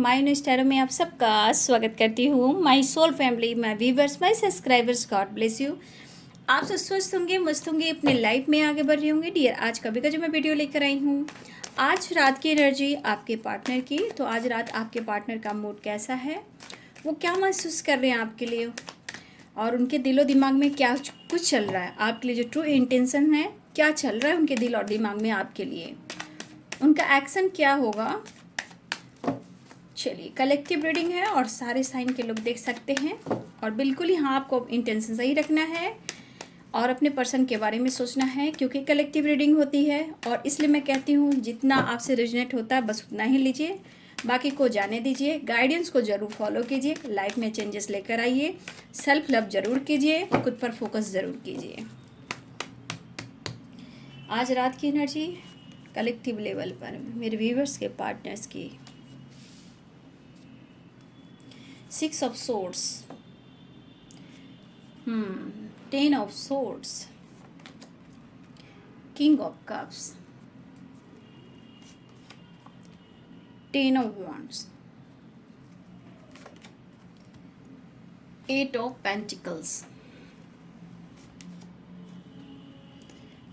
My new स्टारो में आप सबका स्वागत करती हूँ। My soul family, my viewers, my subscribers, God bless you. आप सब स्वस्थ होंगे, मस्त होंगे, अपने लाइफ में आगे बढ़ रहे होंगे। डियर, आज कभी का जो मैं वीडियो लेकर आई हूँ, आज रात की एनर्जी आपके पार्टनर की। तो आज रात आपके पार्टनर का मूड कैसा है, वो क्या महसूस कर रहे हैं आपके लिए, और उनके दिलो दिमाग में क्या कुछ चल रहा है आपके लिए। जो ट्रू इंटेंशन है, क्या चल रहा है उनके दिल और दिमाग में आपके लिए, उनका एक्शन क्या होगा। चलिए, कलेक्टिव रीडिंग है और सारे साइन के लोग देख सकते हैं। और बिल्कुल ही हाँ, आपको इंटेंशन सही रखना है और अपने पर्सन के बारे में सोचना है, क्योंकि कलेक्टिव रीडिंग होती है। और इसलिए मैं कहती हूँ, जितना आपसे रिजनेट होता है बस उतना ही लीजिए, बाकी को जाने दीजिए। गाइडेंस को ज़रूर फॉलो कीजिए, लाइफ में चेंजेस लेकर आइए, सेल्फ लव ज़रूर कीजिए, खुद पर फोकस ज़रूर कीजिए। आज रात की एनर्जी कलेक्टिव लेवल पर मेरे व्यूवर्स के पार्टनर्स की। 6 of swords, 10 of swords, King of cups, 10 of wands, 8 of pentacles,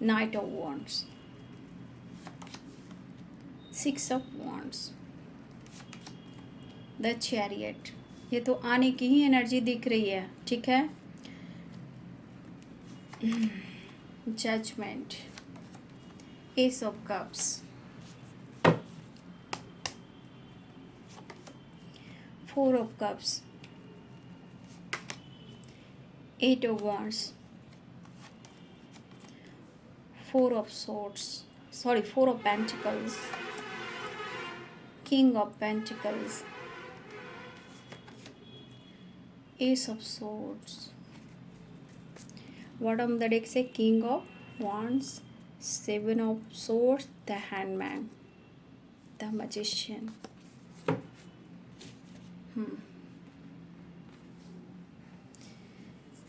Knight of wands, 6 of wands, the chariot। ये तो आने की ही एनर्जी दिख रही है, ठीक है। Judgment, ace of cups, 4 of cups, 8 of wands, 4 of swords, 4 of pentacles, King of pentacles, Ace of swords, bottom of the deck से King of wands, 7 of swords, the hangman, the magician।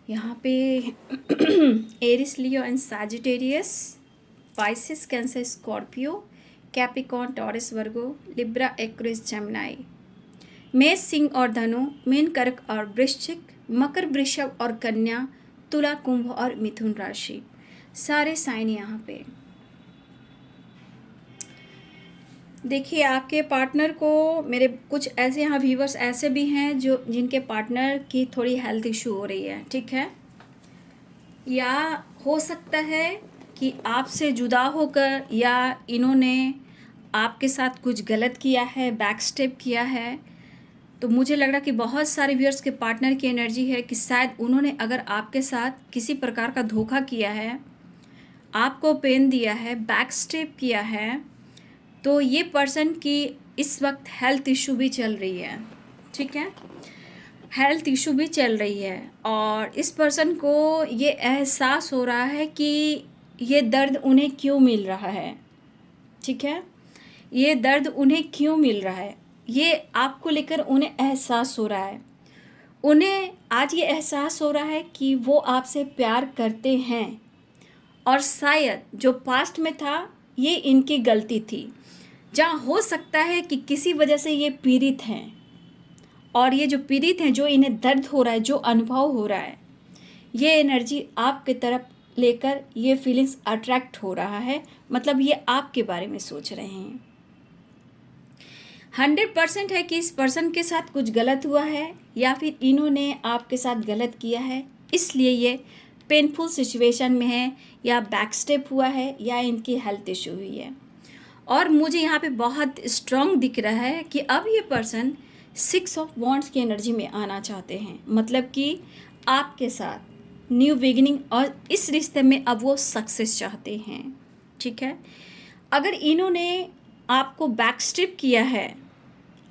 यहाँ पे Aries, Leo and Sagittarius, Pisces, Cancer, Scorpio, Capricorn, Taurus, Virgo, Libra, Aquarius, Gemini, मेष, सिंह और धनु, mean, कर्क और वृश्चिक, मकर, वृषभ और कन्या, तुला, कुंभ और मिथुन राशि। सारे साइन यहाँ पे। देखिए, आपके पार्टनर को, मेरे कुछ ऐसे यहाँ व्यूवर्स ऐसे भी हैं जो जिनके पार्टनर की थोड़ी हेल्थ इशू हो रही है, ठीक है। या हो सकता है कि आपसे जुदा होकर या इन्होंने आपके साथ कुछ गलत किया है, बैक स्टेप किया है। तो मुझे लग रहा कि बहुत सारे व्यूअर्स के पार्टनर की एनर्जी है कि शायद उन्होंने अगर आपके साथ किसी प्रकार का धोखा किया है, आपको पेन दिया है, बैक स्टेप किया है, तो ये पर्सन की इस वक्त हेल्थ इशू भी चल रही है, ठीक है। हेल्थ इशू भी चल रही है और इस पर्सन को ये एहसास हो रहा है कि ये दर्द उन्हें क्यों मिल रहा है, ठीक है। ये दर्द उन्हें क्यों मिल रहा है, ये आपको लेकर उन्हें एहसास हो रहा है। उन्हें आज ये एहसास हो रहा है कि वो आपसे प्यार करते हैं और शायद जो पास्ट में था ये इनकी गलती थी, जहाँ हो सकता है कि किसी वजह से ये पीड़ित हैं, और ये जो पीड़ित हैं, जो इन्हें दर्द हो रहा है, जो अनुभव हो रहा है, ये एनर्जी आपके तरफ लेकर ये फीलिंग्स अट्रैक्ट हो रहा है। मतलब ये आपके बारे में सोच रहे हैं। 100% है कि इस पर्सन के साथ कुछ गलत हुआ है या फिर इन्होंने आपके साथ गलत किया है, इसलिए ये पेनफुल सिचुएशन में है, या बैक स्टेप हुआ है, या इनकी हेल्थ इशू हुई है। और मुझे यहाँ पे बहुत स्ट्रॉन्ग दिख रहा है कि अब ये पर्सन 6 ऑफ वॉन्ड्स की एनर्जी में आना चाहते हैं। मतलब कि आपके साथ न्यू बिगिनिंग, और इस रिश्ते में अब वो सक्सेस चाहते हैं, ठीक है। अगर इन्होंने आपको बैक स्टेप किया है,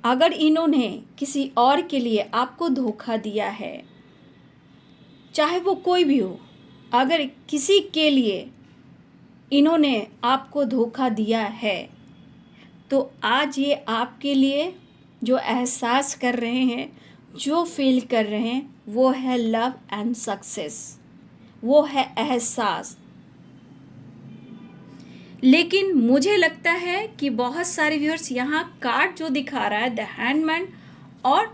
अगर इन्होंने किसी और के लिए आपको धोखा दिया है, चाहे वो कोई भी हो, अगर किसी के लिए इन्होंने आपको धोखा दिया है, तो आज ये आपके लिए जो एहसास कर रहे हैं, जो फील कर रहे हैं, वो है लव एंड सक्सेस, वो है एहसास। लेकिन मुझे लगता है कि बहुत सारे व्यूअर्स यहाँ कार्ड जो दिखा रहा है द हैंडमैन और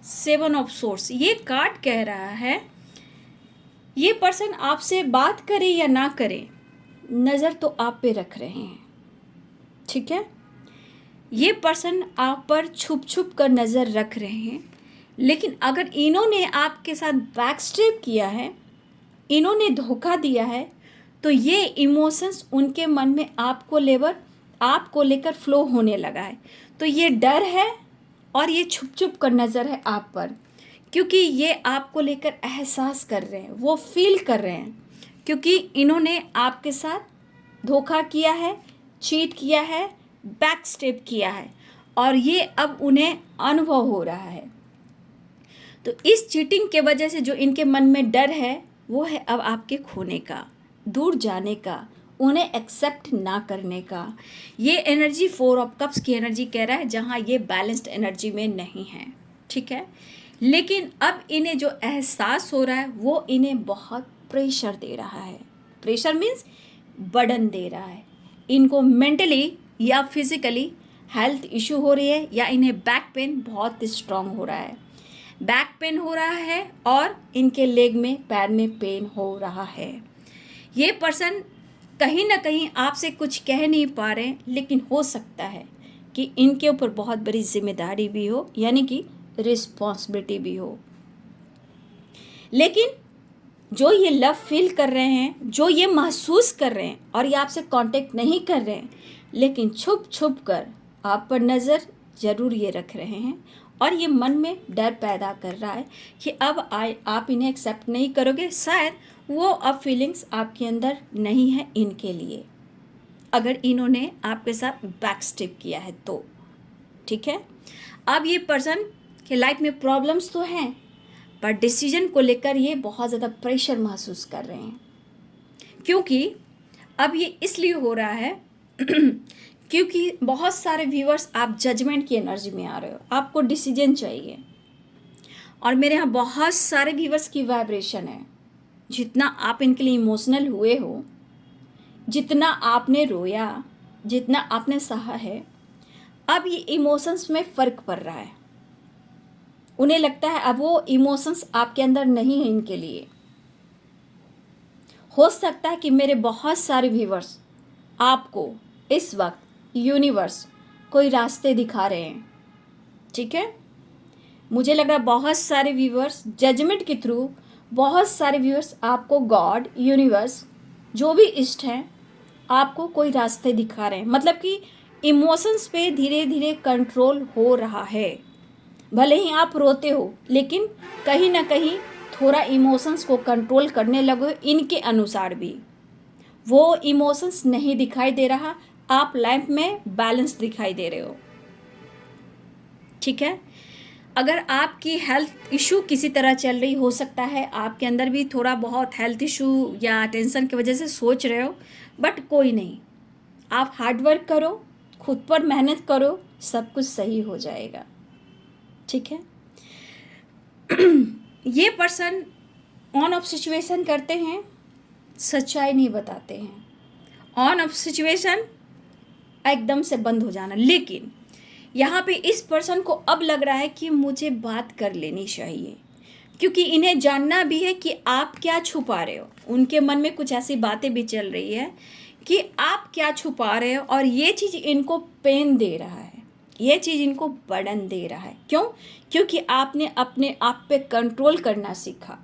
7 ऑफ सोर्स, ये कार्ड कह रहा है ये पर्सन आपसे बात करे या ना करे, नज़र तो आप पे रख रहे हैं, ठीक है। ये पर्सन आप पर छुप छुप कर नज़र रख रहे हैं, लेकिन अगर इन्होंने आपके साथ बैकस्टेप किया है, इन्होंने धोखा दिया है, तो ये इमोशंस उनके मन में आपको लेकर फ्लो होने लगा है। तो ये डर है और ये छुप छुप कर नज़र है आप पर, क्योंकि ये आपको लेकर एहसास कर रहे हैं, वो फील कर रहे हैं, क्योंकि इन्होंने आपके साथ धोखा किया है, चीट किया है, बैक स्टेप किया है, और ये अब उन्हें अनुभव हो रहा है। तो इस चीटिंग के वजह से जो इनके मन में डर है वो है अब आपके खोने का, दूर जाने का, उन्हें एक्सेप्ट ना करने का। ये एनर्जी 4 ऑफ कप्स की एनर्जी कह रहा है, जहाँ ये बैलेंस्ड एनर्जी में नहीं है, ठीक है। लेकिन अब इन्हें जो एहसास हो रहा है वो इन्हें बहुत प्रेशर दे रहा है। प्रेशर मीन्स बर्डन दे रहा है। इनको मेंटली या फिजिकली हेल्थ इशू हो रही है, या इन्हें बैक पेन बहुत स्ट्रांग हो रहा है। बैक पेन हो रहा है और इनके लेग में, पैर में पेन हो रहा है। ये पर्सन कहीं ना कहीं आपसे कुछ कह नहीं पा रहे, लेकिन हो सकता है कि इनके ऊपर बहुत बड़ी जिम्मेदारी भी हो, यानी कि रिस्पॉन्सिबिलिटी भी हो। लेकिन जो ये लव फील कर रहे हैं, जो ये महसूस कर रहे हैं, और ये आपसे कांटेक्ट नहीं कर रहे हैं, लेकिन छुप छुप कर आप पर नज़र ज़रूर ये रख रहे हैं, और ये मन में डर पैदा कर रहा है कि अब आप इन्हें एक्सेप्ट नहीं करोगे, शायद वो अब फीलिंग्स आपके अंदर नहीं है इनके लिए, अगर इन्होंने आपके साथ बैक स्टेप किया है तो, ठीक है। अब ये पर्सन के लाइफ में प्रॉब्लम्स तो हैं, पर डिसीजन को लेकर ये बहुत ज़्यादा प्रेशर महसूस कर रहे हैं, क्योंकि अब ये इसलिए हो रहा है क्योंकि बहुत सारे व्यूअर्स आप जजमेंट की एनर्जी में आ रहे हो, आपको डिसीजन चाहिए, और मेरे यहाँ बहुत सारे व्यूअर्स की वाइब्रेशन है। जितना आप इनके लिए इमोशनल हुए हो, जितना आपने रोया, जितना आपने सहा है, अब ये इमोशंस में फ़र्क पड़ रहा है। उन्हें लगता है अब वो इमोशंस आपके अंदर नहीं है इनके लिए। हो सकता है कि मेरे बहुत सारे व्यूअर्स आपको इस वक्त यूनिवर्स कोई रास्ते दिखा रहे हैं, ठीक है। मुझे लग रहा है बहुत सारे व्यूअर्स जजमेंट के थ्रू, बहुत सारे व्यूअर्स आपको गॉड, यूनिवर्स, जो भी इष्ट हैं, आपको कोई रास्ते दिखा रहे हैं। मतलब कि इमोशंस पे धीरे धीरे कंट्रोल हो रहा है। भले ही आप रोते हो, लेकिन कहीं ना कहीं थोड़ा इमोशंस को कंट्रोल करने लगो। इनके अनुसार भी वो इमोशंस नहीं दिखाई दे रहा, आप लाइफ में बैलेंस दिखाई दे रहे हो, ठीक है। अगर आपकी हेल्थ इशू किसी तरह चल रही, हो सकता है आपके अंदर भी थोड़ा बहुत हेल्थ इशू या टेंशन की वजह से सोच रहे हो, बट कोई नहीं, आप हार्डवर्क करो, खुद पर मेहनत करो, सब कुछ सही हो जाएगा, ठीक है। ये पर्सन ऑन ऑफ सिचुएशन करते हैं, सच्चाई नहीं बताते हैं। ऑन ऑफ सिचुएशन एकदम से बंद हो जाना, लेकिन यहाँ पे इस पर्सन को अब लग रहा है कि मुझे बात कर लेनी चाहिए, क्योंकि इन्हें जानना भी है कि आप क्या छुपा रहे हो। उनके मन में कुछ ऐसी बातें भी चल रही है कि आप क्या छुपा रहे हो, और ये चीज़ इनको पेन दे रहा है, ये चीज़ इनको बर्डन दे रहा है। क्यों? क्योंकि आपने अपने आप पे कंट्रोल करना सीखा,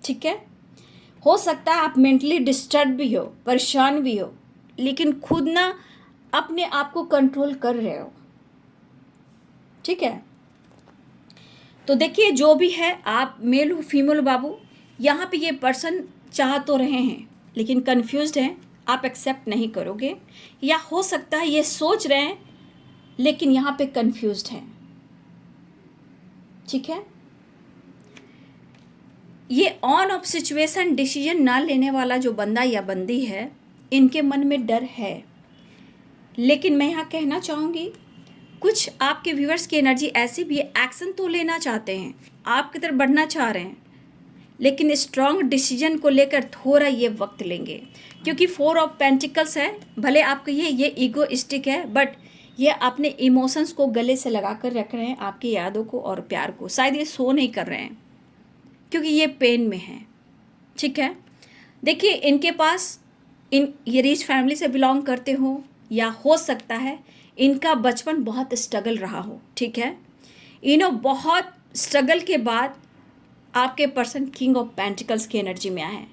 ठीक है। हो सकता है आप मेंटली डिस्टर्ब भी हो, परेशान भी हो, लेकिन खुद ना अपने आप को कंट्रोल कर रहे हो, ठीक है। तो देखिए, जो भी है, आप मेल हो फीमेल बाबू, यहाँ पे ये पर्सन चाह तो रहे हैं, लेकिन कंफ्यूज्ड हैं, आप एक्सेप्ट नहीं करोगे, या हो सकता है ये सोच रहे हैं लेकिन यहाँ पे कंफ्यूज्ड हैं, ठीक है। ये ऑन ऑफ सिचुएशन डिसीजन ना लेने वाला जो बंदा या बंदी है, इनके मन में डर है। लेकिन मैं यहाँ कहना चाहूँगी, कुछ आपके व्यूअर्स की एनर्जी ऐसी भी है, एक्शन तो लेना चाहते हैं, आपकी तरफ बढ़ना चाह रहे हैं, लेकिन स्ट्रॉन्ग डिसीजन को लेकर थोड़ा ये वक्त लेंगे, क्योंकि 4 ऑफ पेंटिकल्स है। भले आप कहिए ये ईगोइस्टिक है, बट ये अपने इमोशंस को गले से लगा कर रख रहे हैं, आपकी यादों को और प्यार को। शायद ये शो नहीं कर रहे हैं क्योंकि ये पेन में है। ठीक है, देखिए इनके पास ये रिच फैमिली से बिलोंग करते हो, या हो सकता है इनका बचपन बहुत स्ट्रगल रहा हो। ठीक है, बहुत स्ट्रगल के बाद आपके पर्सन किंग ऑफ पेंटिकल्स की एनर्जी में आए हैं,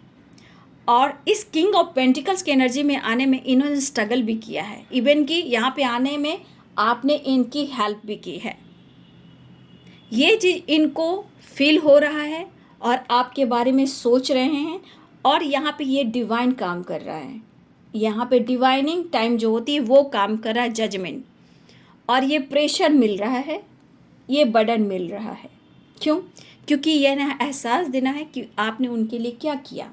और इस किंग ऑफ पेंटिकल्स की एनर्जी में आने में इन्होंने स्ट्रगल भी किया है। इवन कि यहाँ पे आने में आपने इनकी हेल्प भी की है। ये चीज़ इनको फील हो रहा है और आपके बारे में सोच रहे हैं, और यहाँ पे ये डिवाइन काम कर रहा है। यहाँ पे डिवाइनिंग टाइम जो होती है वो काम कर रहा है, जजमेंट। और ये प्रेशर मिल रहा है, ये बर्डन मिल रहा है। क्यों? क्योंकि यह ना एहसास देना है कि आपने उनके लिए क्या किया।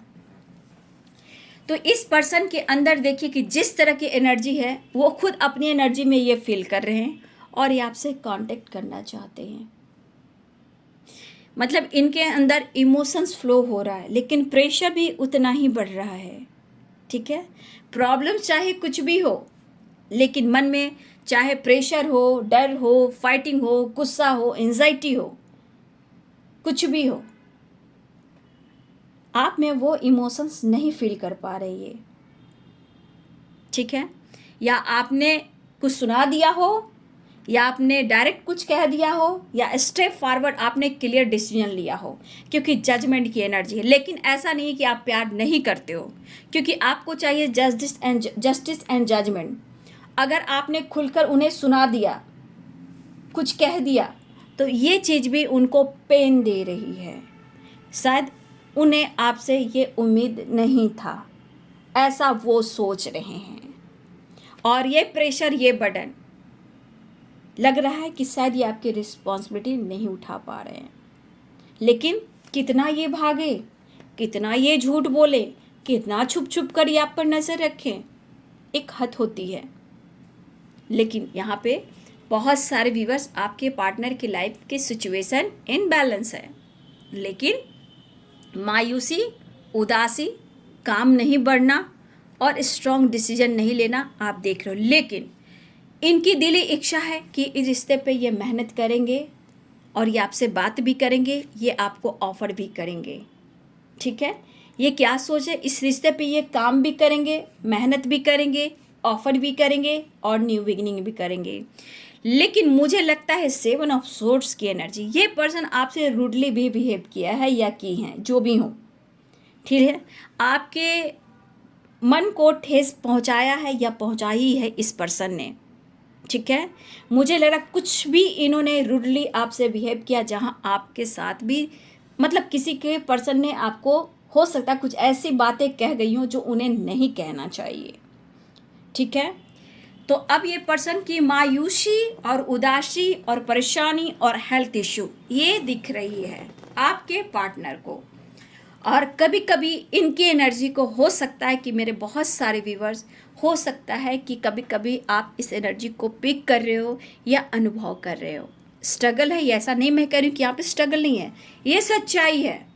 तो इस पर्सन के अंदर देखिए कि जिस तरह की एनर्जी है वो खुद अपनी एनर्जी में ये फील कर रहे हैं, और ये आपसे कांटेक्ट करना चाहते हैं। मतलब इनके अंदर इमोशंस फ्लो हो रहा है, लेकिन प्रेशर भी उतना ही बढ़ रहा है। ठीक है, प्रॉब्लम चाहे कुछ भी हो, लेकिन मन में चाहे प्रेशर हो, डर हो, फाइटिंग हो, गुस्सा हो, एंजाइटी हो, कुछ भी हो, आप में वो इमोशंस नहीं फील कर पा रही है। ठीक है, या आपने कुछ सुना दिया हो, या आपने डायरेक्ट कुछ कह दिया हो, या स्टेप फॉरवर्ड आपने क्लियर डिसीजन लिया हो, क्योंकि जजमेंट की एनर्जी है। लेकिन ऐसा नहीं कि आप प्यार नहीं करते हो, क्योंकि आपको चाहिए जस्टिस एंड जजमेंट। अगर आपने खुलकर उन्हें सुना दिया, कुछ कह दिया, तो ये चीज़ भी उनको पेन दे रही है। शायद उन्हें आपसे ये उम्मीद नहीं था, ऐसा वो सोच रहे हैं। और ये प्रेशर, ये बर्डन लग रहा है कि शायद ये आपकी रिस्पॉन्सिबिलिटी नहीं उठा पा रहे हैं। लेकिन कितना ये भागे, कितना ये झूठ बोले, कितना छुप छुप कर ये आप पर नज़र रखें, एक हद होती है। लेकिन यहाँ पे बहुत सारे व्यूअर्स, आपके पार्टनर की लाइफ की सिचुएशन इनबैलेंस है, लेकिन मायूसी, उदासी, काम नहीं बढ़ना और स्ट्रॉन्ग डिसीजन नहीं लेना आप देख रहे हो। लेकिन इनकी दिली इच्छा है कि इस रिश्ते पे ये मेहनत करेंगे, और ये आपसे बात भी करेंगे, ये आपको ऑफ़र भी करेंगे। ठीक है, ये क्या सोच है, इस रिश्ते पे ये काम भी करेंगे, मेहनत भी करेंगे, ऑफ़र भी करेंगे और न्यू बिगिनिंग भी करेंगे। लेकिन मुझे लगता है 7 ऑफ सोर्ड्स की एनर्जी, ये पर्सन आपसे रूडली भी बिहेव किया है या की हैं, जो भी हो। ठीक है, आपके मन को ठेस पहुंचाया है या पहुंचाई है इस पर्सन ने। ठीक है, मुझे लग रहा कुछ भी इन्होंने रूडली आपसे बिहेव किया, जहां आपके साथ भी, मतलब किसी के पर्सन ने आपको, हो सकता है कुछ ऐसी बातें कह गई हों जो उन्हें नहीं कहना चाहिए। ठीक है, तो अब ये पर्सन की मायूसी और उदासी और परेशानी और हेल्थ इश्यू ये दिख रही है आपके पार्टनर को। और कभी कभी इनकी एनर्जी को, हो सकता है कि मेरे बहुत सारे व्यूवर्स, हो सकता है कि कभी कभी आप इस एनर्जी को पिक कर रहे हो या अनुभव कर रहे हो। स्ट्रगल है, ये ऐसा नहीं मैं कह रही हूँ कि यहाँ पे स्ट्रगल नहीं है, ये सच्चाई है।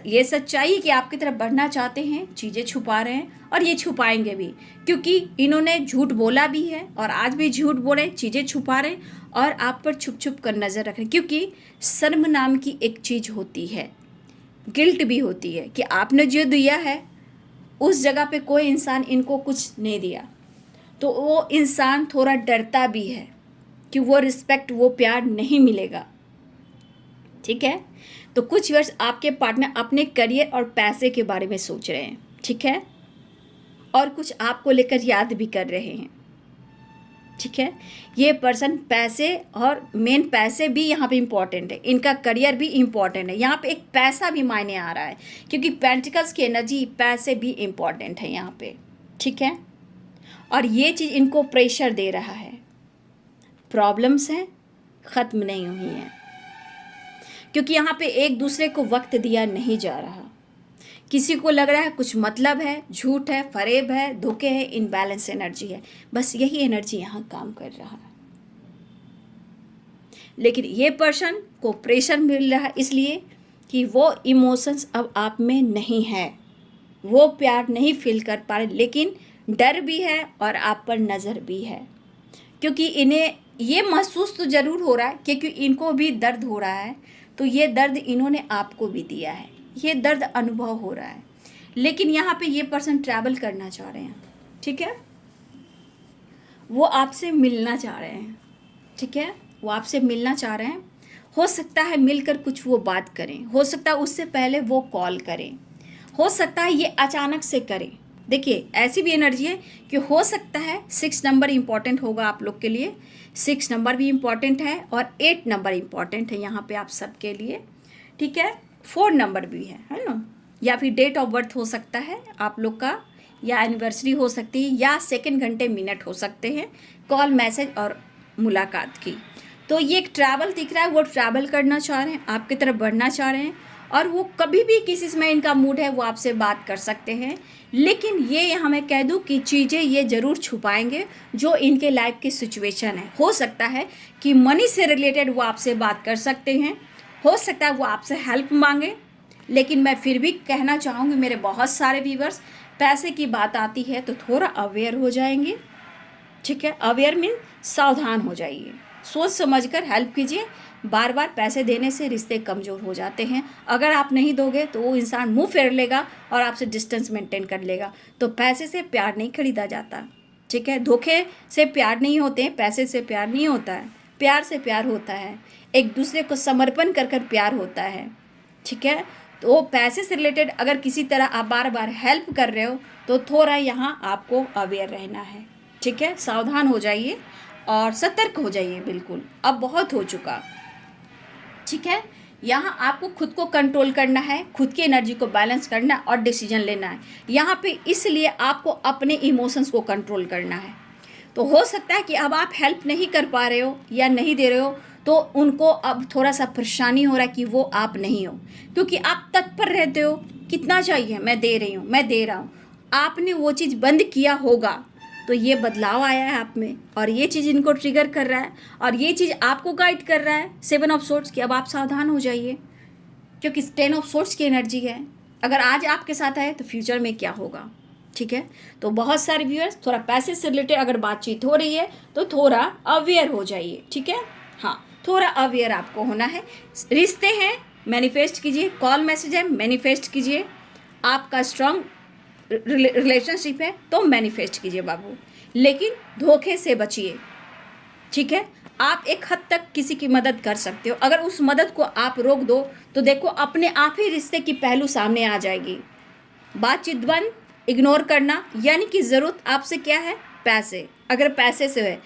ये सच्चाई कि आपकी तरफ बढ़ना चाहते हैं, चीज़ें छुपा रहे हैं, और ये छुपाएंगे भी, क्योंकि इन्होंने झूठ बोला भी है और आज भी झूठ बोल रहे हैं, चीज़ें छुपा रहे हैं और आप पर छुप छुप कर नज़र रख रहे हैं। क्योंकि शर्म नाम की एक चीज़ होती है, गिल्ट भी होती है कि आपने जो दिया है उस जगह पे कोई इंसान इनको कुछ नहीं दिया, तो वो इंसान थोड़ा डरता भी है कि वो रिस्पेक्ट, वो प्यार नहीं मिलेगा। ठीक है, तो कुछ वर्ष आपके पार्टनर अपने करियर और पैसे के बारे में सोच रहे हैं। ठीक है, और कुछ आपको लेकर याद भी कर रहे हैं। ठीक है, ये पर्सन पैसे, और मेन पैसे भी यहाँ पे इम्पॉर्टेंट है, इनका करियर भी इम्पॉर्टेंट है, यहाँ पे एक पैसा भी मायने आ रहा है, क्योंकि पेंटिकल्स की एनर्जी, पैसे भी इम्पॉर्टेंट है यहाँ पे। ठीक है, और ये चीज़ इनको प्रेशर दे रहा है। प्रॉब्लम्स हैं, ख़त्म नहीं हुई हैं, क्योंकि यहाँ पे एक दूसरे को वक्त दिया नहीं जा रहा। किसी को लग रहा है कुछ मतलब है, झूठ है, फरेब है, धोखे है, इनबैलेंस एनर्जी है, बस यही एनर्जी यहाँ काम कर रहा है। लेकिन ये पर्सन को प्रेशर मिल रहा है, इसलिए कि वो इमोशंस अब आप में नहीं है, वो प्यार नहीं फील कर पा रहे, लेकिन डर भी है और आप पर नज़र भी है, क्योंकि इन्हें ये महसूस तो ज़रूर हो रहा है, क्योंकि इनको भी दर्द हो रहा है, तो ये दर्द इन्होंने आपको भी दिया है, ये दर्द अनुभव हो रहा है। लेकिन यहाँ पे ये पर्सन ट्रैवल करना चाह रहे हैं, ठीक है, वो आपसे मिलना चाह रहे हैं, ठीक है, वो आपसे मिलना चाह रहे हैं। हो सकता है मिलकर कुछ वो बात करें, हो सकता है उससे पहले वो कॉल करें, हो सकता है ये अचानक से करें। देखिए ऐसी भी एनर्जी है कि हो सकता है 6 नंबर इम्पॉर्टेंट होगा आप लोग के लिए, 6 नंबर भी इम्पॉर्टेंट है और 8 नंबर इम्पॉर्टेंट है यहाँ पे आप सबके लिए, ठीक है, 4 नंबर भी है ना, या फिर डेट ऑफ बर्थ हो सकता है आप लोग का, या एनिवर्सरी हो सकती है, या सेकंड घंटे मिनट हो सकते हैं कॉल मैसेज और मुलाकात की। तो ये एक ट्रैवल दिख रहा है, वो ट्रैवल करना चाह रहे हैं, आपकी तरफ बढ़ना चाह रहे हैं, और वो कभी भी किसी में इनका मूड है वो आपसे बात कर सकते हैं। लेकिन ये यहाँ मैं कह दूँ कि चीज़ें ये ज़रूर छुपाएंगे जो इनके लाइफ की सिचुएशन है। हो सकता है कि मनी से रिलेटेड वो आपसे बात कर सकते हैं, हो सकता है वो आपसे हेल्प मांगे, लेकिन मैं फिर भी कहना चाहूँगी मेरे बहुत सारे व्यूवर्स, पैसे की बात आती है तो थोड़ा अवेयर हो जाएंगे, ठीक है, अवेयर मीन सावधान हो जाइए, सोच समझकर हेल्प कीजिए। बार बार पैसे देने से रिश्ते कमज़ोर हो जाते हैं, अगर आप नहीं दोगे तो वो इंसान मुंह फेर लेगा और आपसे डिस्टेंस मेंटेन कर लेगा। तो पैसे से प्यार नहीं खरीदा जाता, ठीक है, धोखे से प्यार नहीं होते हैं, पैसे से प्यार नहीं होता है, प्यार से प्यार होता है, एक दूसरे को समर्पण कर कर प्यार होता है, ठीक है। तो पैसे से रिलेटेड अगर किसी तरह आप बार बार हेल्प कर रहे हो तो थोड़ा यहाँ आपको अवेयर रहना है, ठीक है, सावधान हो जाइए और सतर्क हो जाइए, बिल्कुल अब बहुत हो चुका, ठीक है। यहाँ आपको खुद को कंट्रोल करना है, खुद की एनर्जी को बैलेंस करना और डिसीजन लेना है यहाँ पे, इसलिए आपको अपने इमोशंस को कंट्रोल करना है। तो हो सकता है कि अब आप हेल्प नहीं कर पा रहे हो या नहीं दे रहे हो, तो उनको अब थोड़ा सा परेशानी हो रहा है कि वो आप नहीं हो, क्योंकि आप तत्पर रहते हो, कितना चाहिए मैं दे रही हूँ, मैं दे रहा हूँ, आपने वो चीज़ बंद किया होगा तो ये बदलाव आया है आप में, और ये चीज़ इनको ट्रिगर कर रहा है, और ये चीज़ आपको गाइड कर रहा है 7 ऑफ सोर्ट्स की। अब आप सावधान हो जाइए, क्योंकि 10 ऑफ सोर्ट्स की एनर्जी है, अगर आज आपके साथ है तो फ्यूचर में क्या होगा, ठीक है। तो बहुत सारे व्यूअर्स थोड़ा पैसे से रिलेटेड अगर बातचीत हो रही है तो थोड़ा अवेयर हो जाइए, ठीक है, हाँ थोड़ा अवेयर आपको होना है। रिश्ते हैं मैनिफेस्ट कीजिए, कॉल मैसेज है मैनिफेस्ट कीजिए, आपका स्ट्रॉन्ग रिलेशनशिप है तो मैनिफेस्ट कीजिए बाबू, लेकिन धोखे से बचिए, ठीक है। आप एक हद तक किसी की मदद कर सकते हो, अगर उस मदद को आप रोक दो तो देखो अपने आप ही रिश्ते की पहलू सामने आ जाएगी। बातचीत बंद, इग्नोर करना, यानी कि ज़रूरत आपसे क्या है, पैसे, अगर पैसे से है,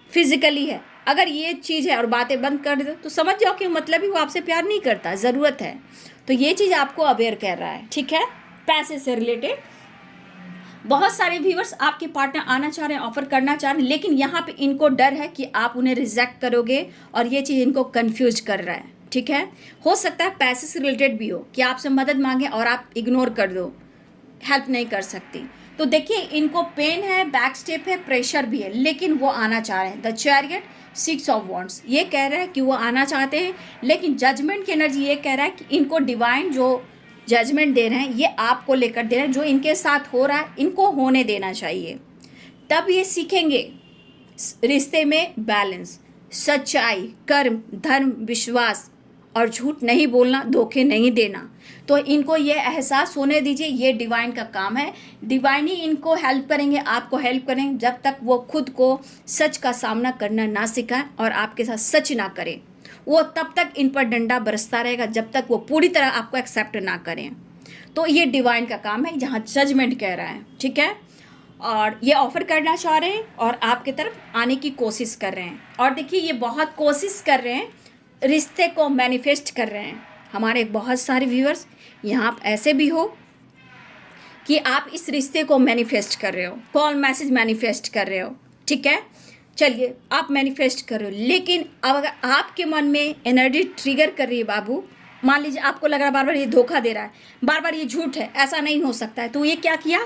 फिजिकली है, अगर ये चीज़ है और बातें बंद कर दो तो समझ जाओ कि मतलब ही वो आपसे प्यार नहीं करता, ज़रूरत है। तो ये चीज़ आपको अवेयर कर रहा है, ठीक है, पैसे से रिलेटेड। बहुत सारे व्यूअर्स आपके पार्टनर आना चाह रहे हैं, ऑफर करना चाह रहे हैं, लेकिन यहाँ पे इनको डर है कि आप उन्हें रिजेक्ट करोगे, और ये चीज़ इनको कंफ्यूज कर रहा है, ठीक है। हो सकता है पैसे से रिलेटेड भी हो कि आपसे मदद मांगे और आप इग्नोर कर दो, हेल्प नहीं कर सकती। तो देखिए इनको पेन है, बैक स्टेप है, प्रेशर भी है, लेकिन वो आना चाह रहे हैं। द चैरियट, 6 ऑफ वॉन्ड्स, ये कह रहा है कि वो आना चाहते हैं, लेकिन जजमेंट की एनर्जी ये कह रहा है कि इनको डिवाइन जो जजमेंट दे रहे हैं ये आपको लेकर दे रहे हैं, जो इनके साथ हो रहा है इनको होने देना चाहिए, तब ये सीखेंगे रिश्ते में बैलेंस, सच्चाई, कर्म, धर्म, विश्वास और झूठ नहीं बोलना, धोखे नहीं देना। तो इनको ये एहसास होने दीजिए, ये डिवाइन का काम है, डिवाइन ही इनको हेल्प करेंगे, आपको हेल्प करेंगे, जब तक वो खुद को सच का सामना करना ना सिखाएं और आपके साथ सच ना करें, वो तब तक इन पर डंडा बरसता रहेगा जब तक वो पूरी तरह आपको एक्सेप्ट ना करें। तो ये डिवाइन का काम है, जहाँ जजमेंट कह रहा है, ठीक है। और ये ऑफ़र करना चाह रहे हैं और आपकी तरफ आने की कोशिश कर रहे हैं, और देखिए ये बहुत कोशिश कर रहे हैं, रिश्ते को मैनिफेस्ट कर रहे हैं। हमारे बहुत सारे व्यूअर्स यहाँ ऐसे भी हो कि आप इस रिश्ते को मैनिफेस्ट कर रहे हो, कॉल मैसेज मैनिफेस्ट कर रहे हो, ठीक है। चलिए आप मैनिफेस्ट करो, लेकिन अब अगर आपके मन में एनर्जी ट्रिगर कर रही है बाबू, मान लीजिए आपको लग रहा है बार बार ये धोखा दे रहा है, बार बार ये झूठ है, ऐसा नहीं हो सकता है, तो ये क्या किया,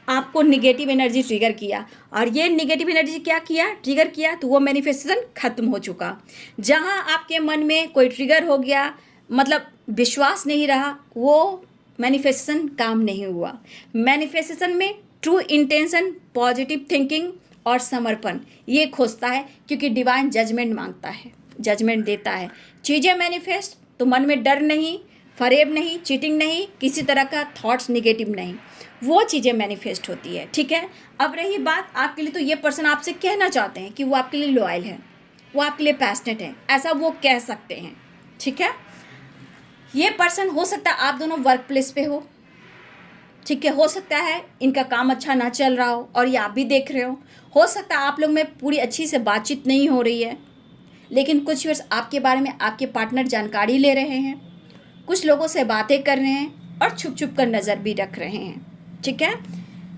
आपको निगेटिव एनर्जी ट्रिगर किया, और ये निगेटिव एनर्जी क्या किया, ट्रिगर किया, तो वो मैनिफेस्टेशन खत्म हो चुका। जहाँ आपके मन में कोई ट्रिगर हो गया, मतलब विश्वास नहीं रहा, वो मैनिफेस्टेशन काम नहीं हुआ। मैनिफेस्टेशन में ट्रू इंटेंशन, पॉजिटिव थिंकिंग और समर्पण ये खोजता है, क्योंकि डिवाइन जजमेंट मांगता है, जजमेंट देता है। चीज़ें मैनिफेस्ट तो मन में डर नहीं, फरेब नहीं, चीटिंग नहीं, किसी तरह का थॉट्स निगेटिव नहीं, वो चीज़ें मैनिफेस्ट होती है। ठीक है, अब रही बात आपके लिए, तो ये पर्सन आपसे कहना चाहते हैं कि वो आपके लिए लॉयल है, वो आपके लिए पैशनेट है, ऐसा वो कह सकते हैं। ठीक है, ये पर्सन हो सकता है आप दोनों वर्क प्लेस पे ठीक है, हो सकता है इनका काम अच्छा ना चल रहा हो और ये आप भी देख रहे हो सकता है आप लोग में पूरी अच्छी से बातचीत नहीं हो रही है, लेकिन कुछ वर्ष आपके बारे में आपके पार्टनर जानकारी ले रहे हैं, कुछ लोगों से बातें कर रहे हैं और छुप छुप कर नज़र भी रख रहे हैं। ठीक है,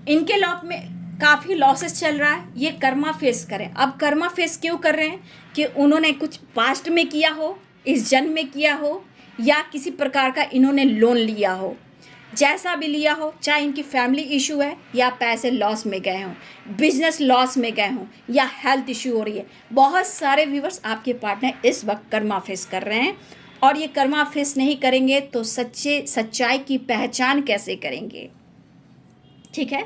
इनके लाइफ में काफ़ी लॉसेस चल रहा है, ये कर्मा फेस करें। अब कर्मा फेस क्यों कर रहे हैं कि उन्होंने कुछ पास्ट में किया हो, इस जन्म में किया हो, या किसी प्रकार का इन्होंने लोन लिया हो, जैसा भी लिया हो, चाहे इनकी फैमिली इशू है या पैसे लॉस में गए हों, बिजनेस लॉस में गए हों, या हेल्थ इशू हो रही है। बहुत सारे व्यूवर्स आपके पार्टनर इस वक्त कर्मा फेस कर रहे हैं, और ये कर्मा फेस नहीं करेंगे तो सच्चाई की पहचान कैसे करेंगे? ठीक है,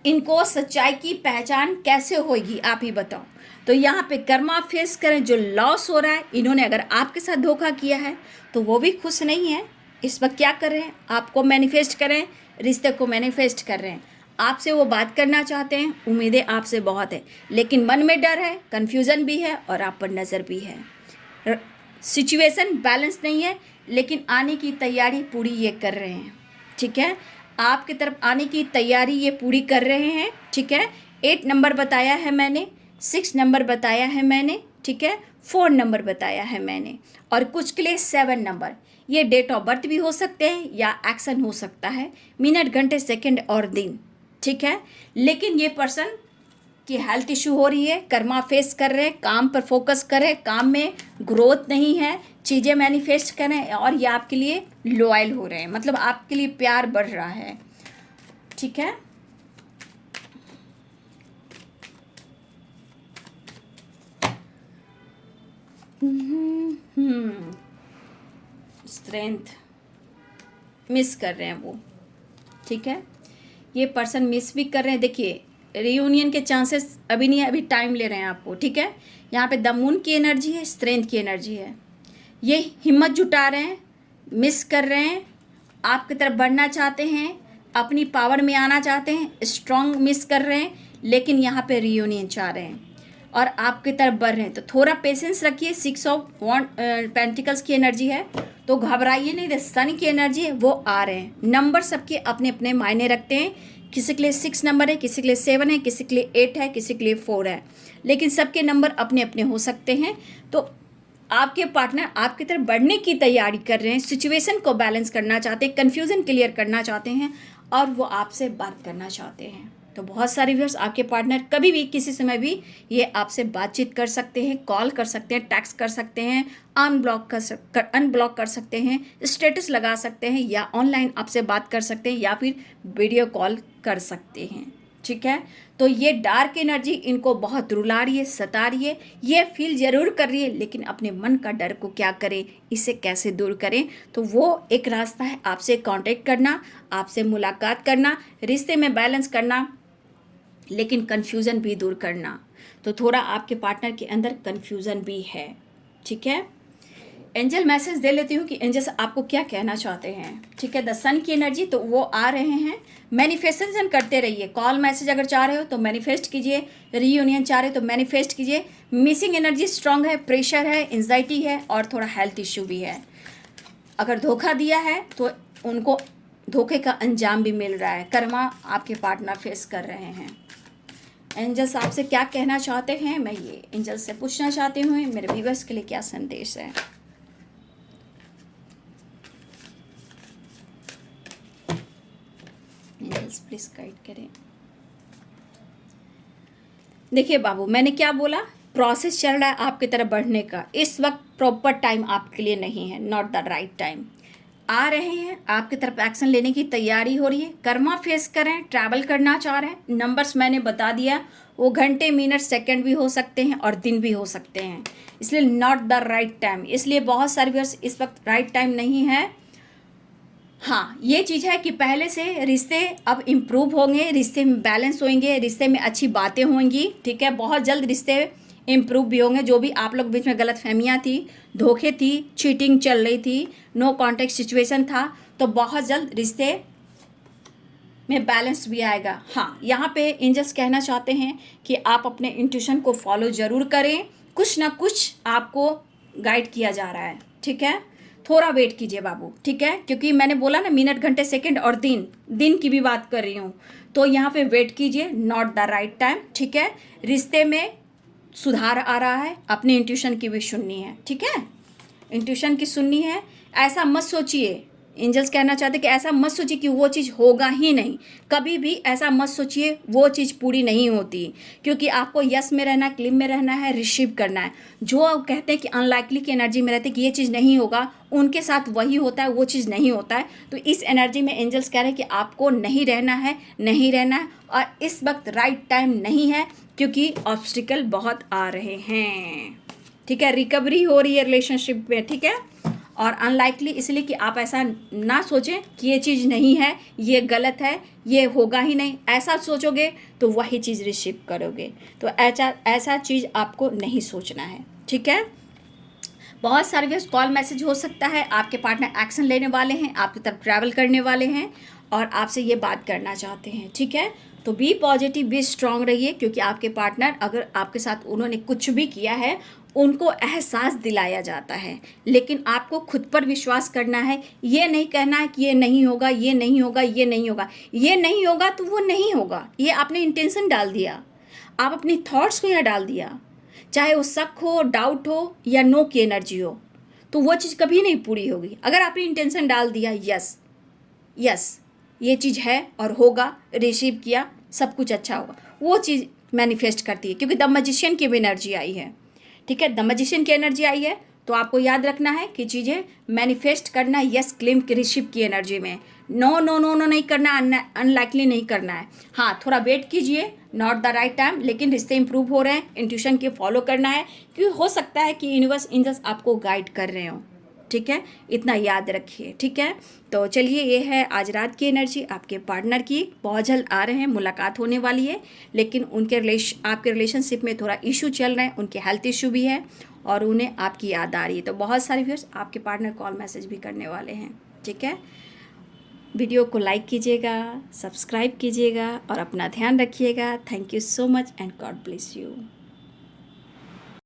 इनको सच्चाई की पहचान कैसे होगी आप ही बताओ। तो यहाँ पे कर्मा फेस करें, जो लॉस हो रहा है, इन्होंने अगर आपके साथ धोखा किया है तो वो भी खुश नहीं है। इस वक्त क्या कर रहे हैं? आपको मैनिफेस्ट करें, रिश्ते को मैनिफेस्ट कर रहे हैं, आपसे वो बात करना चाहते हैं, उम्मीदें आपसे बहुत है, लेकिन मन में डर है, कन्फ्यूज़न भी है और आप पर नज़र भी है। सिचुएशन बैलेंस नहीं है, लेकिन आने की तैयारी पूरी ये कर रहे हैं। ठीक है, आपकी तरफ आने की तैयारी ये पूरी कर रहे हैं। ठीक है, 8 नंबर बताया है मैंने, 6 नंबर बताया है मैंने, ठीक है, 4 नंबर बताया है मैंने, और कुछ के लिए 7 नंबर। ये डेट ऑफ बर्थ भी हो सकते हैं या एक्शन हो सकता है, मिनट, घंटे, सेकंड और दिन। ठीक है, लेकिन ये पर्सन की हेल्थ इशू हो रही है, कर्मा फेस कर रहे हैं, काम पर फोकस करें, काम में ग्रोथ नहीं है, चीज़ें मैनिफेस्ट करें, और ये आपके लिए लॉयल हो रहे हैं, मतलब आपके लिए प्यार बढ़ रहा है। ठीक है, स्ट्रेंथ मिस कर रहे हैं वो। ठीक है, ये पर्सन मिस भी कर रहे हैं। देखिए, रियूनियन के चांसेस अभी नहीं है, अभी टाइम ले रहे हैं आपको। ठीक है, यहाँ पे द मून की एनर्जी है, स्ट्रेंथ की एनर्जी है, ये हिम्मत जुटा रहे हैं, मिस कर रहे हैं, आपकी तरफ बढ़ना चाहते हैं, अपनी पावर में आना चाहते हैं, स्ट्रॉन्ग मिस कर रहे हैं, लेकिन यहाँ पे रियूनियन चाह रहे हैं और आपकी तरफ बढ़ रहे हैं। तो थोड़ा पेशेंस रखिए। 6 ऑफ पेंटिकल्स की एनर्जी है, तो घबराइए नहीं। सन की एनर्जी है, वो आ रहे हैं। नंबर सबके अपने अपने मायने रखते हैं, किसी के लिए 6 नंबर है, किसी के लिए 7 है, किसी के लिए 8 है, किसी के लिए 4 है, लेकिन सबके नंबर अपने अपने हो सकते हैं। तो आपके पार्टनर आपकी तरफ बढ़ने की तैयारी कर रहे हैं, सिचुएशन को बैलेंस करना चाहते हैं, कन्फ्यूज़न क्लियर करना चाहते हैं, और वो आपसे बात करना चाहते हैं। तो बहुत सारे व्यूअर्स, आपके पार्टनर कभी भी किसी समय भी ये आपसे बातचीत कर सकते हैं, कॉल कर सकते हैं, टेक्स्ट कर सकते हैं, अनब्लॉक कर सकते हैं, स्टेटस लगा सकते हैं, या ऑनलाइन आपसे बात कर सकते हैं, या फिर वीडियो कॉल कर सकते हैं। ठीक है, तो ये डार्क एनर्जी इनको बहुत रुला रही है, सता रही है, ये फील ज़रूर कर रही है, लेकिन अपने मन का डर को क्या करें, इसे कैसे दूर करें? तो वो एक रास्ता है आपसे कांटेक्ट करना, आपसे मुलाकात करना, रिश्ते में बैलेंस करना, लेकिन कन्फ्यूज़न भी दूर करना। तो थोड़ा आपके पार्टनर के अंदर कन्फ्यूज़न भी है। ठीक है, एंजल मैसेज दे लेती हूँ कि एंजल्स आपको क्या कहना चाहते हैं। ठीक है, द सन की एनर्जी, तो वो आ रहे हैं। मैनिफेस्टेशन करते रहिए। कॉल मैसेज अगर चाह रहे हो तो मैनिफेस्ट कीजिए, रीयूनियन चाह रहे हो तो मैनिफेस्ट कीजिए। मिसिंग एनर्जी स्ट्रांग है, प्रेशर है, एंजाइटी है, और थोड़ा हेल्थ इश्यू भी है। अगर धोखा दिया है तो उनको धोखे का अंजाम भी मिल रहा है, कर्मा आपके पार्टनर फेस कर रहे हैं। एंजल्स आपसे क्या कहना चाहते हैं, मैं ये एंजल्स से पूछना चाहती हूँ, मेरे व्यूअर्स के लिए क्या संदेश है। एंजल्स प्लीज गाइड करें। देखिए बाबू, मैंने क्या बोला, प्रोसेस चल रहा है आपकी तरफ बढ़ने का। इस वक्त प्रॉपर टाइम आपके लिए नहीं है, नॉट द राइट टाइम। आ रहे हैं, आपकी तरफ एक्शन लेने की तैयारी हो रही है, कर्मा फेस कर रहे हैं, ट्रैवल करना चाह रहे हैं। नंबर्स मैंने बता दिया, वो घंटे, मिनट, सेकंड भी हो सकते हैं और दिन भी हो सकते हैं, इसलिए नॉट द राइट टाइम। इसलिए बहुत सारे व्यूअर्स इस वक्त राइट टाइम नहीं है। हाँ, ये चीज़ है कि पहले से रिश्ते अब इम्प्रूव होंगे, रिश्ते में बैलेंस होंगे, रिश्ते में अच्छी बातें होंगी, ठीक है। बहुत जल्द रिश्ते इम्प्रूव भी होंगे। जो भी आप लोग बीच में गलत फहमियाँ थी, धोखे थी, चीटिंग चल रही थी, नो कॉन्टेक्ट सिचुएशन था, तो बहुत जल्द रिश्ते में बैलेंस भी आएगा। हाँ, यहाँ पे एंजल्स कहना चाहते हैं कि आप अपने इंट्यूशन को फॉलो ज़रूर करें, कुछ ना कुछ आपको गाइड किया जा रहा है, ठीक है। थोड़ा वेट कीजिए बाबू, ठीक है, क्योंकि मैंने बोला ना मिनट, घंटे, सेकंड और दिन की भी बात कर रही हूँ, तो यहाँ पे वेट कीजिए, नॉट द राइट टाइम, ठीक है। रिश्ते में सुधार आ रहा है, अपने इंट्यूशन की भी सुननी है, ठीक है, इंट्यूशन की सुननी है। ऐसा मत सोचिए, एंजल्स कहना चाहते कि ऐसा मत सोचिए कि वो चीज़ होगा ही नहीं, कभी भी ऐसा मत सोचिए, वो चीज़ पूरी नहीं होती, क्योंकि आपको यस में रहना है, क्लिम में रहना है, रिसीव करना है। जो आप कहते हैं कि अनलाइकली की एनर्जी में रहते कि ये चीज़ नहीं होगा, उनके साथ वही होता है, वो चीज़ नहीं होता है। तो इस एनर्जी में एंजल्स कह रहे हैं कि आपको नहीं रहना है, नहीं रहना है, और इस वक्त राइट टाइम नहीं है, क्योंकि ऑब्स्टिकल बहुत आ रहे हैं, ठीक है। रिकवरी हो रही है रिलेशनशिप में, ठीक है। और अनलाइकली इसलिए कि आप ऐसा ना सोचें कि ये चीज़ नहीं है, ये गलत है, ये होगा ही नहीं। ऐसा सोचोगे तो वही चीज़ रिसीव करोगे, तो ऐसा चीज़ आपको नहीं सोचना है, ठीक है। बहुत सारे व्यस्त कॉल मैसेज हो सकता है, आपके पार्टनर एक्शन लेने वाले हैं, आपकी तरफ ट्रैवल करने वाले हैं और आपसे ये बात करना चाहते हैं, ठीक है। तो बी पॉजिटिव, बी स्ट्रांग रहिए, क्योंकि आपके पार्टनर अगर आपके साथ उन्होंने कुछ भी किया है, उनको एहसास दिलाया जाता है, लेकिन आपको खुद पर विश्वास करना है। ये नहीं कहना है कि ये नहीं होगा, ये नहीं होगा, ये नहीं होगा, ये नहीं होगा तो वो नहीं होगा, ये आपने इंटेंशन डाल दिया, आप अपनी थॉट्स को यहाँ डाल दिया, चाहे वो शक हो, डाउट हो या नो की एनर्जी हो, तो वो चीज़ कभी नहीं पूरी होगी। अगर आपने इंटेंशन डाल दिया यस यस ये चीज़ है और होगा, रिसीव किया, सब कुछ अच्छा होगा, वो चीज़ मैनिफेस्ट करती है, क्योंकि द मैजिशियन की भी एनर्जी आई है, ठीक है। द मैजिशियन की एनर्जी आई है, तो आपको याद रखना है कि चीज़ें मैनिफेस्ट करना है, यस क्लेम की रिसीव की एनर्जी में, नो नो नो नो नहीं करना, अनलाइकली नहीं करना है। हाँ, थोड़ा वेट कीजिए, नॉट द राइट टाइम, लेकिन रिश्ते इंप्रूव हो रहे हैं, इंट्यूशन की फॉलो करना है, क्योंकि हो सकता है कि यूनिवर्स एंजल्स आपको गाइड कर रहे हो, ठीक है। इतना याद रखिए, ठीक है। तो चलिए, ये है आज रात की एनर्जी आपके पार्टनर की। बहुत जल्द आ रहे हैं, मुलाकात होने वाली है, लेकिन आपके रिलेशनशिप में थोड़ा इशू चल रहे हैं, उनके हेल्थ इशू भी है और उन्हें आपकी याद आ रही है। तो बहुत सारे व्यूअर्स आपके पार्टनर कॉल मैसेज भी करने वाले हैं, ठीक है। वीडियो को लाइक कीजिएगा, सब्सक्राइब कीजिएगा और अपना ध्यान रखिएगा। Thank you so much and God bless you.